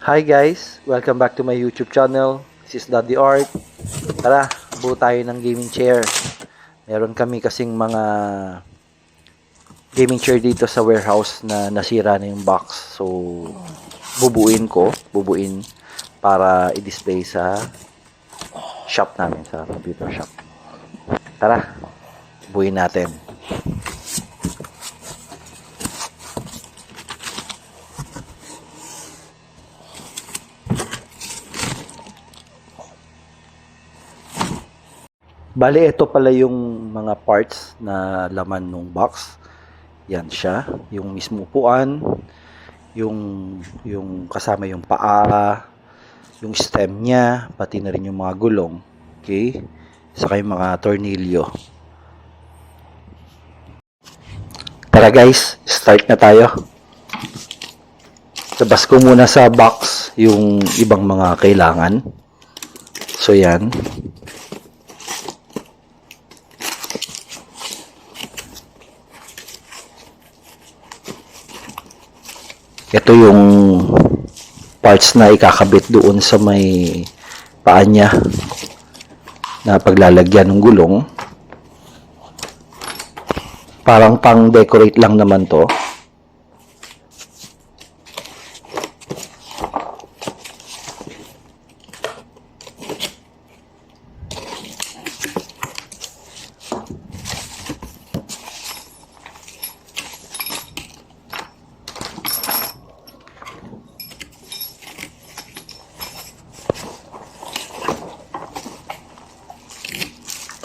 Hi guys! Welcome back to my YouTube channel. This is Daddy Art. Tara, buo tayo ng gaming chair. Meron kami kasing mga gaming chair dito sa warehouse na nasira na yung box. So, bubuin para i-display sa shop namin, sa computer shop. Tara, buuin natin. Bale, ito pala yung mga parts na laman ng box. Yan siya, yung mismo upuan, yung kasama yung paa, yung stem niya, pati na rin yung mga gulong. Okay? Saka yung mga tornilyo. Tara guys, start na tayo. Labas ko muna sa box yung ibang mga kailangan. So yan. Ito yung parts na ikakabit doon sa may paa niya na paglalagyan ng gulong. Parang pang-decorate lang naman to.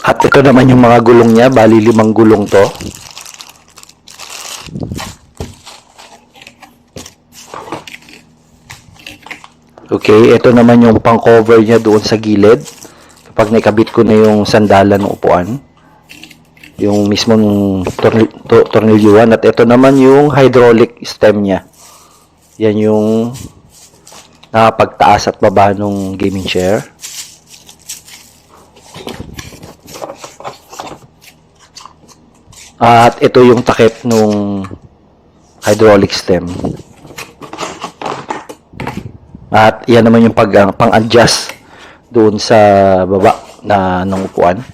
At ito naman yung mga gulong niya, bali 5 gulong to. Okay, ito naman yung pang-cover niya doon sa gilid. Kapag nakabit ko na yung sandalan ng upuan. Yung mismong tornilyuhan. At ito naman yung hydraulic stem niya. Yan yung nakapagtaas at baba ng gaming chair. At ito yung takip nung hydraulic stem. At yan naman yung pang-adjust doon sa baba na ng upuan.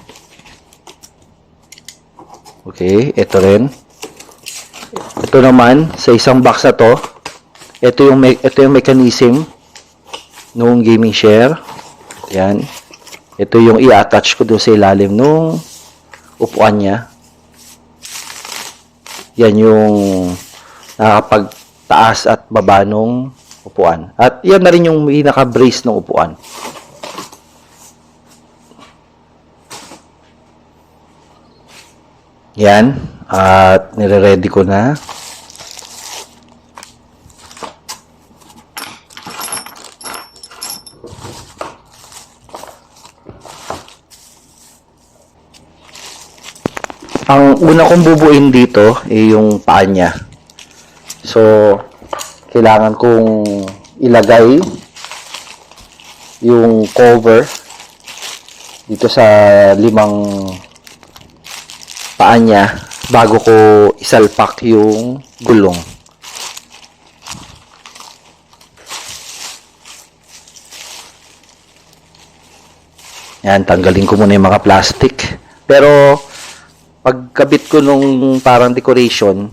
Okay, ito rin. Ito naman sa isang box na to, ito yung mechanism nung gaming chair. Yan. Ito yung i-attach ko doon sa ilalim nung upuan niya. Yan yung nakapagtaas at baba ng upuan. At yan na rin yung pinaka-brace ng upuan. Yan. At nire-ready ko na. Ang una kong bubuin dito ay yung paa niya. So, kailangan kong ilagay yung cover dito sa 5 paa niya bago ko isalpak yung gulong. Yan, tanggalin ko muna yung mga plastic. Pero, pagkabit ko nung parang decoration,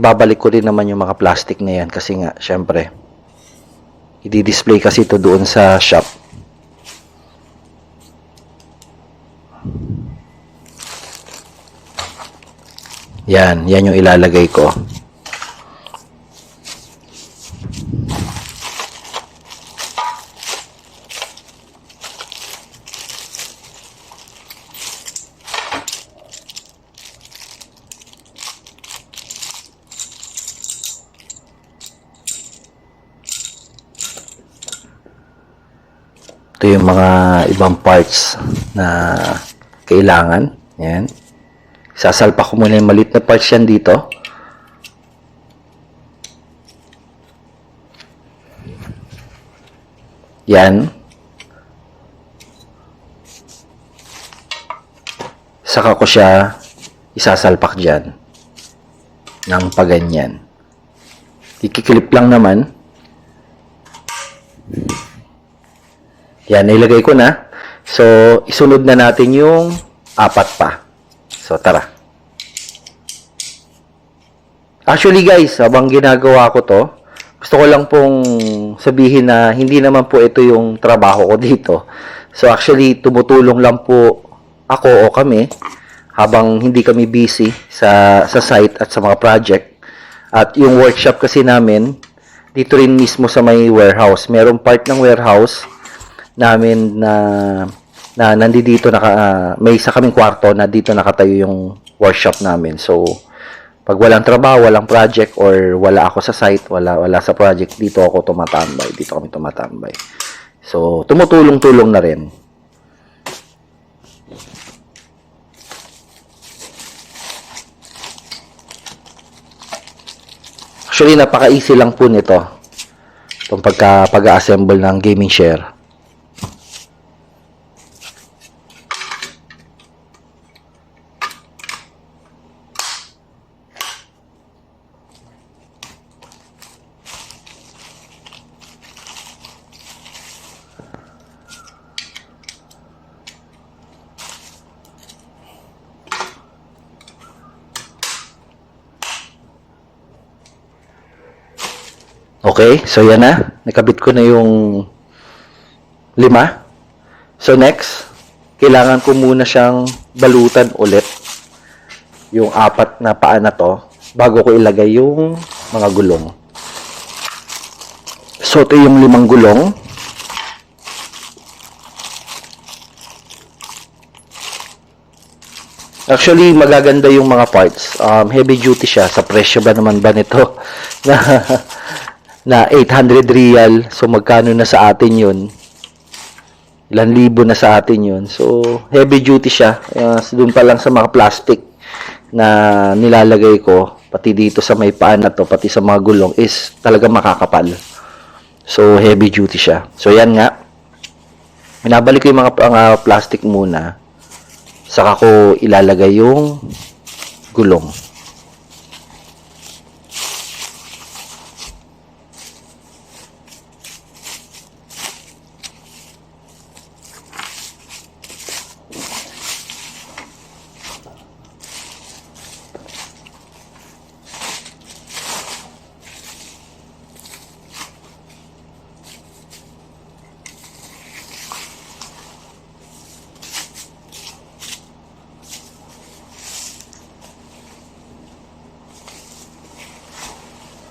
babalik ko rin naman yung mga plastic na yan kasi nga, syempre, i-display kasi ito doon sa shop. Yan yung ilalagay ko. Ito yung mga ibang parts na kailangan. Yan. Sasalpak ko muna yung maliit na parts yan dito. Yan. Saka ko siya isasalpak dyan. Ng paganyan. Ikiklip lang naman. Yan, nilagay ko na. So, isunod na natin yung 4 pa. So, tara. Actually guys, habang ginagawa ko to, gusto ko lang pong sabihin na hindi naman po ito yung trabaho ko dito. So actually, tumutulong lang po ako o kami habang hindi kami busy sa site at sa mga project. At yung workshop kasi namin, dito rin mismo sa may warehouse. Merong part ng warehouse namin na nandito may isa kaming kwarto na dito nakatayo yung workshop namin. So, pag walang trabaho, walang project, or wala ako sa site, wala sa project, dito ako tumatambay. Dito kami tumatambay. So, tumutulong-tulong na rin. Actually, napaka-easy lang po nito. Itong pag-assemble ng gaming share. Okay, so yan na. Nakabit ko na yung 5. So next, kailangan ko muna siyang balutan ulit yung 4 na paa na to bago ko ilagay yung mga gulong. So ito yung 5 gulong. Actually, magaganda yung mga parts. Heavy duty siya. Sa presyo ba naman ba nito? na 800 real. So, magkano na sa atin yun? Ilan libo na sa atin yun. So, heavy duty siya. Doon pa lang sa mga plastic na nilalagay ko, pati dito sa may paan na to, pati sa mga gulong, is talaga makakapal. So, heavy duty siya. So, yan nga. Binabalik ko yung mga plastic muna. Saka ko ilalagay yung gulong.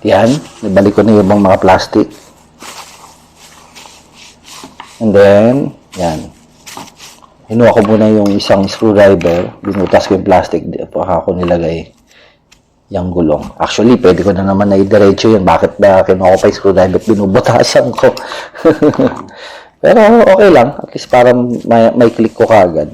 Yan, nabalik ko na yung mga plastic. And then, yan. Hinuha ko muna yung isang screwdriver, binutas ko yung plastic, baka ko nilagay yung gulong. Actually, pwede ko na naman na i-diretso yun. Bakit ba kinuha ko pa yung screwdriver at binubutasan ko? Pero okay lang, at least para may click ko kaagad.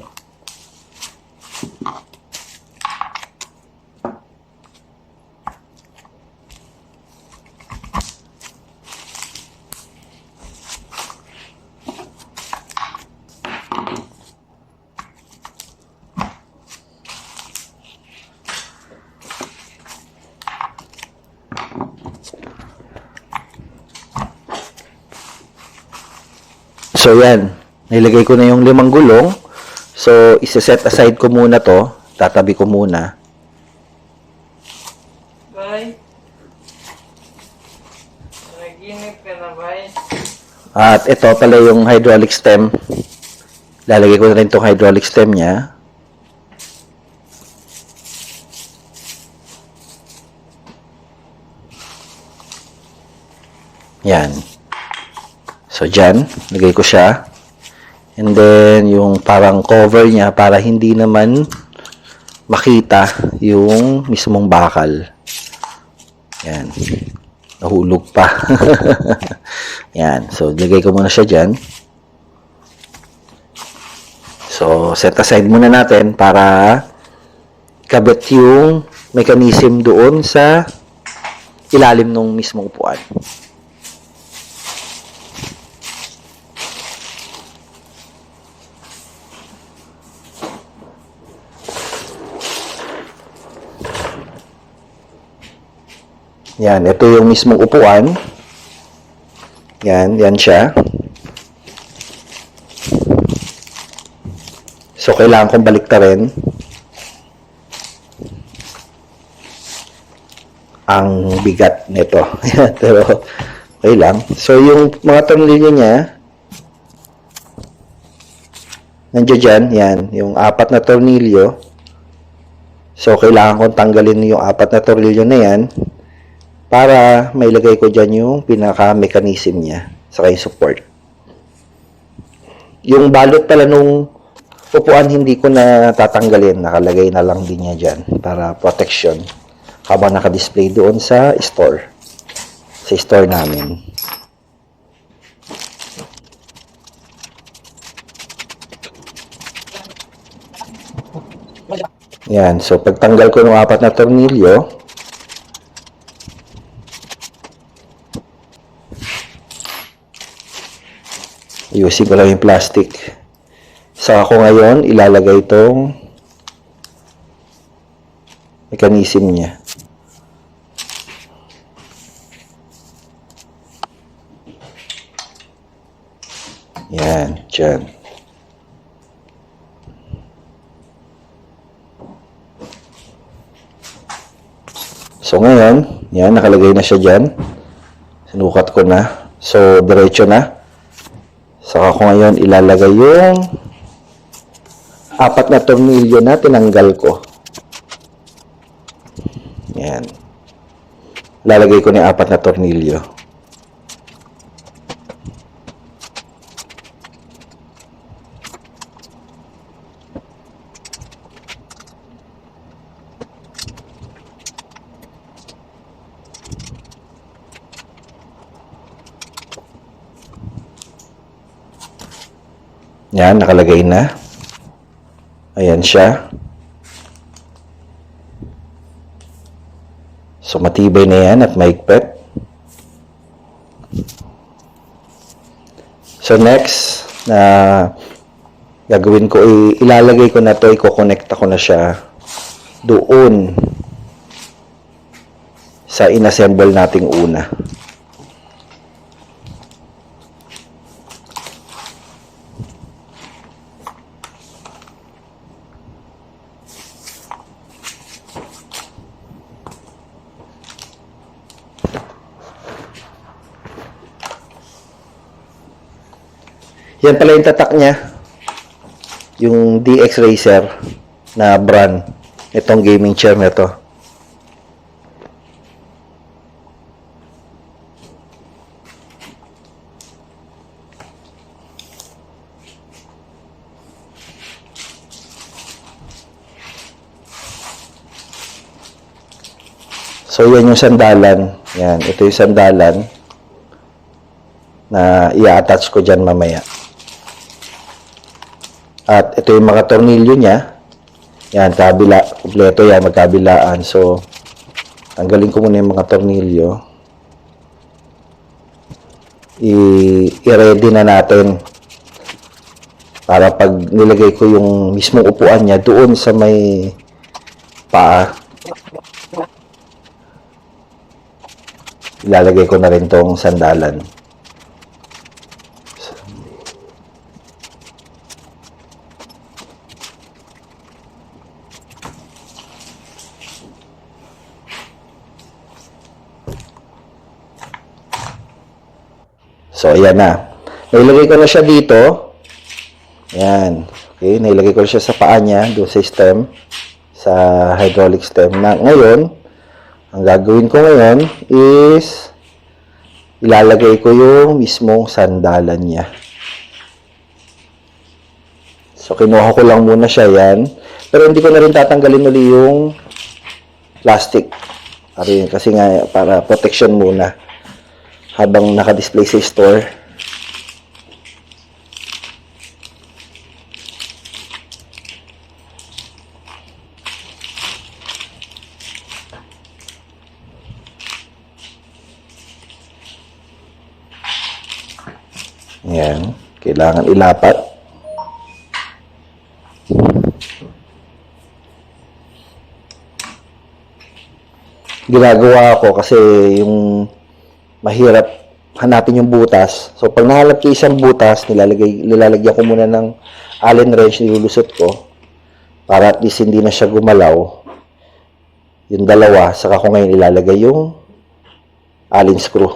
So, yan. Nilagay ko na yung 5 gulong. So, isa-set aside ko muna to. Tatabi ko muna. Bay, naginip ka na, bay? At ito pala yung hydraulic stem. Lalagay ko na rin itong hydraulic stem niya. Yan. So, dyan, lagay ko siya. And then, yung parang cover niya para hindi naman makita yung mismong bakal. Yan. Nahulog pa. Yan. So, lagay ko muna siya dyan. So, set aside muna natin para kabit yung mechanism doon sa ilalim ng mismong upuan. Yan, ito yung mismong upuan. Yan, yan siya. So, kailangan kong baliktarin ang bigat nito. Pero, okay lang. So, yung mga tornilyo niya, nandiyo dyan, yan, yung 4 na tornilyo. So, kailangan kong tanggalin yung 4 na tornilyo na yan para mailagay ko dyan yung pinaka-mechanism niya saka yung support. Yung balot pala nung upuan hindi ko na tatanggalin. Nakalagay na lang din niya dyan para protection habang naka-display doon sa store. Sa store namin. Yan. So, pagtanggal ko ng 4 na tornilyo, ayusin ko lang yung plastic. Saka ko ngayon, ilalagay itong mechanism niya. Yan. Dyan. So, ngayon, yan, nakalagay na siya dyan. Sinukat ko na. So, diretso na. Saka ko ngayon ilalagay yung 4 na tornilyo na tinanggal ko. Yan. Lalagay ko na yung 4 na tornilyo. Yan, nakalagay na. Ayan siya. So, matibay na yan at mahigpit. So, next na gagawin ko, ilalagay ko na to, i-connect ko na siya doon sa inassemble nating una. Yan pala yung tatak niya. Yung DX Racer na brand. Itong gaming chair na to. So, yan yung sandalan. Yan. Ito yung sandalan na i-attach ko dyan mamaya. At ito yung mga tornilyo niya. Yan, kabila. Kompleto yan, magkabilaan. So, tanggalin ko muna yung mga tornilyo. I-ready na natin. Para pag nilagay ko yung mismong upuan niya doon sa may paa, ilalagay ko na rin tong sandalan. So, ayan na. Nailagay ko na siya dito. Ayan. Okay, nailagay ko na siya sa paa niya, doon sa stem, sa hydraulic stem. Na, ngayon, ang gagawin ko ngayon is ilalagay ko yung mismong sandalan niya. So, kinuha ko lang muna siya yan. Pero hindi ko na rin tatanggalin uli yung plastic. Kasi nga, para protection muna. Habang naka-display sa store. Yan. Kailangan ilapat. Ginagawa ko kasi yung mahirap hanapin yung butas. So, pag nahanap ko isang butas, nilalagyan ko muna ng Allen wrench nilulusot ko para at least hindi na siya gumalaw. Yung dalawa, saka ko ngayon ilalagay yung Allen screw.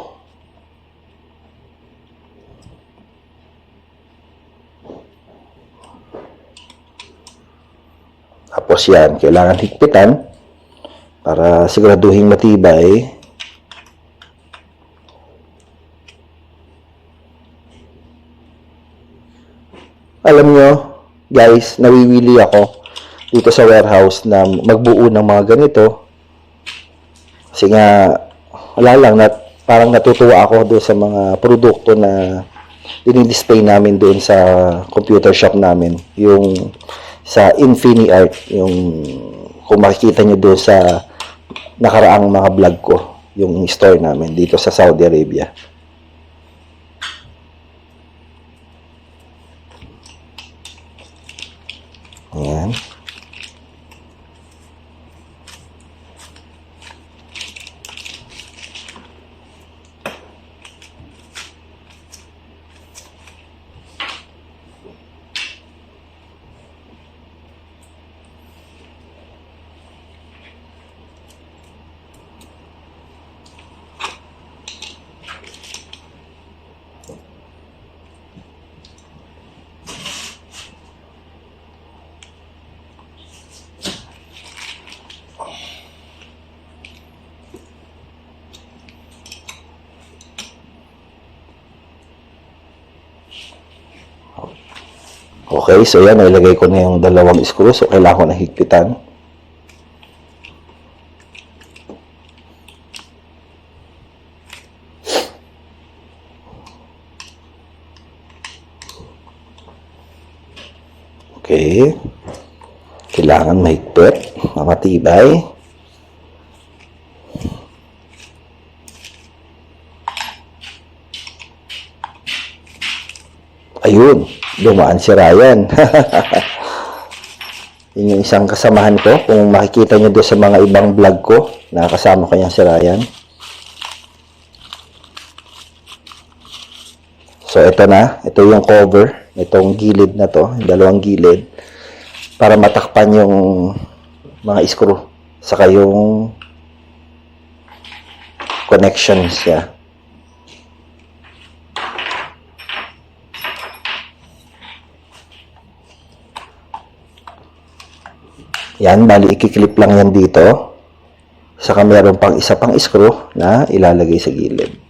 Tapos yan, kailangan higpitan para siguraduhin matibay. Alam nyo, guys, nawiwili ako dito sa warehouse na magbuo ng mga ganito. Kasi nga, wala lang, parang natutuwa ako doon sa mga produkto na dinidisplay namin doon sa computer shop namin. Yung sa InfiniArt, yung kung makikita nyo doon sa nakaraang mga vlog ko, yung store namin dito sa Saudi Arabia. Ayan. Okay, so yan, nilagay ko na yung dalawang screw. So, kailangan ko na higpitan. Okay. Kailangan mahigpit, matibay. Ayun, dumaan si Ryan. Yun yung isang kasamahan ko. Kung makikita nyo doon sa mga ibang vlog ko, nakasama ko yan si Ryan. So, ito na. Ito yung cover. Itong gilid na to. Yung dalawang gilid. Para matakpan yung mga screw. Saka yung connections niya. Yan, bali ikiklip lang yan dito. Saka meron pang isa pang screw na ilalagay sa gilid.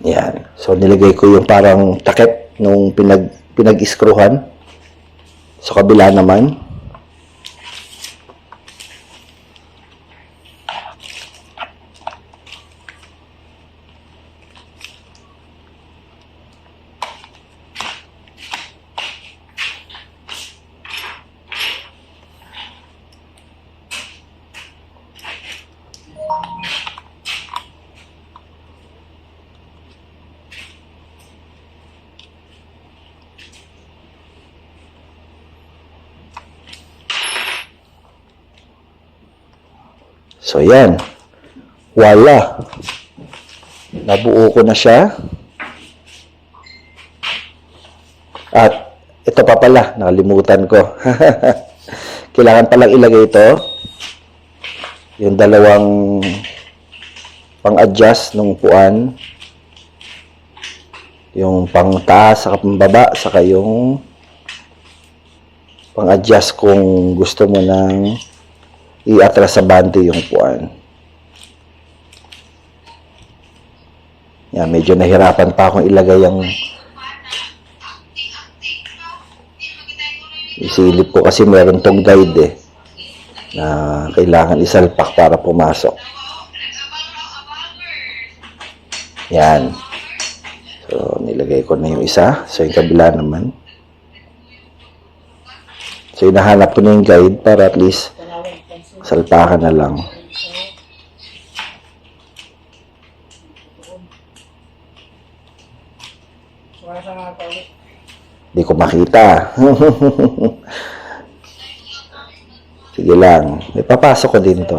Yan. So, nilagay ko yung parang takip nung pinag-iskruhan. So, kabila naman. So, yan. Wala. Nabuo ko na siya. At, ito pa pala. Nakalimutan ko. Kailangan palang ilagay ito. Yung dalawang pang-adjust ng upuan. Yung pang-taas, saka pang-baba, saka yung pang-adjust kung gusto mo ng i-atras sa bante yung upuan. Yan, medyo nahirapan pa akong ilagay yung isilip ko kasi meron tong guide na kailangan isalpak para pumasok. Yan. So, nilagay ko na yung isa. So, yung kabila naman. So, hinahanap ko na yung guide para at least salpakan na lang. sa mga tao. Di ko makita. Sige lang. May papasok ko din to.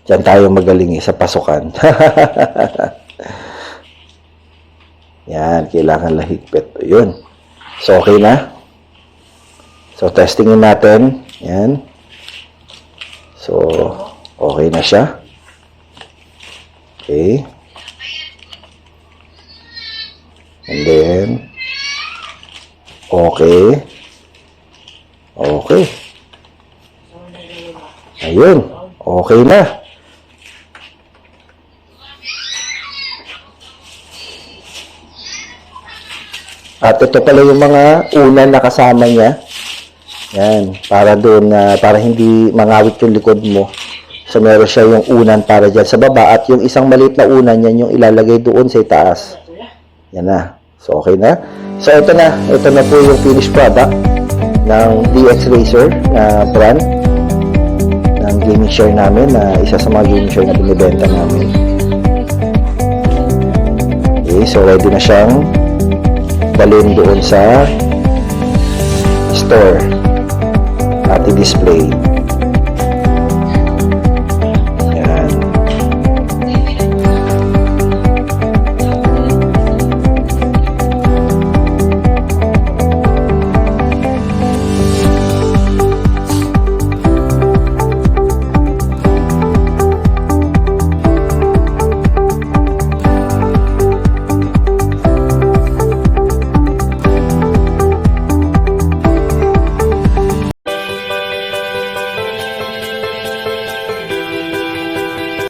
Diyan tayo magaling sa pasukan. Yan, kailangan lahigpit. Yun. So, okay na. So, testingin natin. Yan. So, okay na siya. Okay. And then, okay. Okay. Ayun. Okay na. At ito pala yung mga unan na kasama niya. Yan. Para doon, para hindi mangawit yung likod mo. So, meron siya yung unan para dyan sa baba. At yung isang maliit na unan, yan yung ilalagay doon sa itaas. Yan na. So, okay na. So, ito na. Ito na po yung finished product ng DX Racer na brand ng gaming share namin, na isa sa mga gaming share na binibenta namin. Okay, so ready na siyang dalhin doon sa store at i-display.